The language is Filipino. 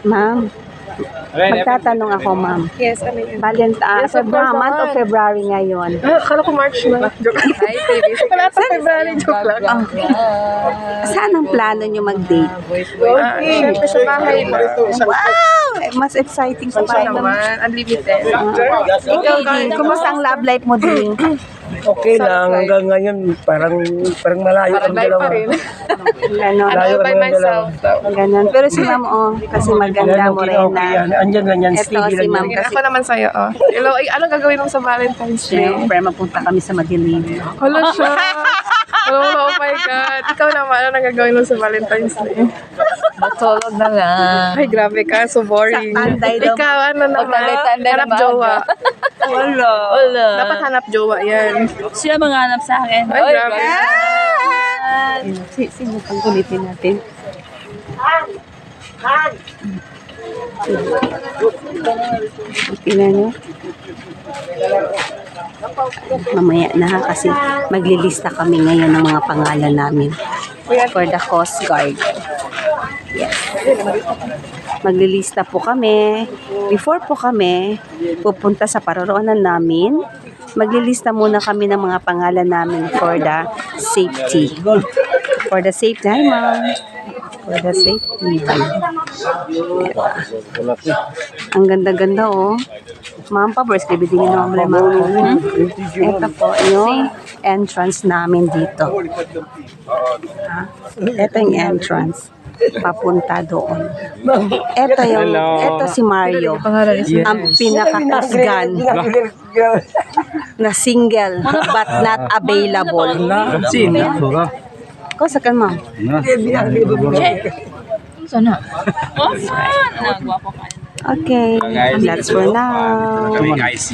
Ma'am, magtatanong ako, ma'am. Yes, ano yun? Yes, of course naman. month of February ngayon. Akala ko March na. Joke lang. Hi, baby. Wala sa February, joke lang. Saan ang plano nyo mag-date? Siyempre sa bahay lang. Wow! Mas exciting sa Ano bahay naman, unlimited. Ikaw, Ding, kumusta ang love life mo, Ding? Okay lang, hanggang ngayon parang malayo Parang ang life dalawa. pa rin. Ganon. I'm all by myself. Ganon. Pero si ma'am, kasi maganda mo rin Okay yan. na. Andyan lang yan, Ito steady si lang ma'am yan. kasi. Ako naman sa'yo, oh. Hello, ay, anong gagawin mo sa Valentine's Day? Siyempre, mapunta kami sa Madilim. Hala siya. Oh my God. Ikaw naman, ano nang gagawin mo sa Valentine's Day? Matulog na lang. Ay, grabe ka. So boring. Sa tanday daw. Ikaw, ano naman? Magtanday-tanday Hanap naman. jowa. Wala. Dapat hanap jowa yan. Sila manghanap sa akin. Ay, grabe. Sino pang kulitin natin? Tingnan nyo. Mamaya na kasi maglilista kami ngayon ng mga pangalan namin for the Coast Guard. Yes. Maglilista po kami. Before po kami pupunta sa paroroonan namin, maglilista muna kami ng mga pangalan namin for the safety. For the safety. Hi, ma'am. For the safety. Diba? Ang ganda-ganda, oh. Ma'am, pa-prescribe din yung mga ma'am. Ito po yung entrance namin dito. Ito yung entrance. Papunta doon. Ito si Mario. Ang pinakakasgan na single but not available. Kosakan mo. Sana. Oh, sana. Nagwapo ka. Okay, that's for now. Guys.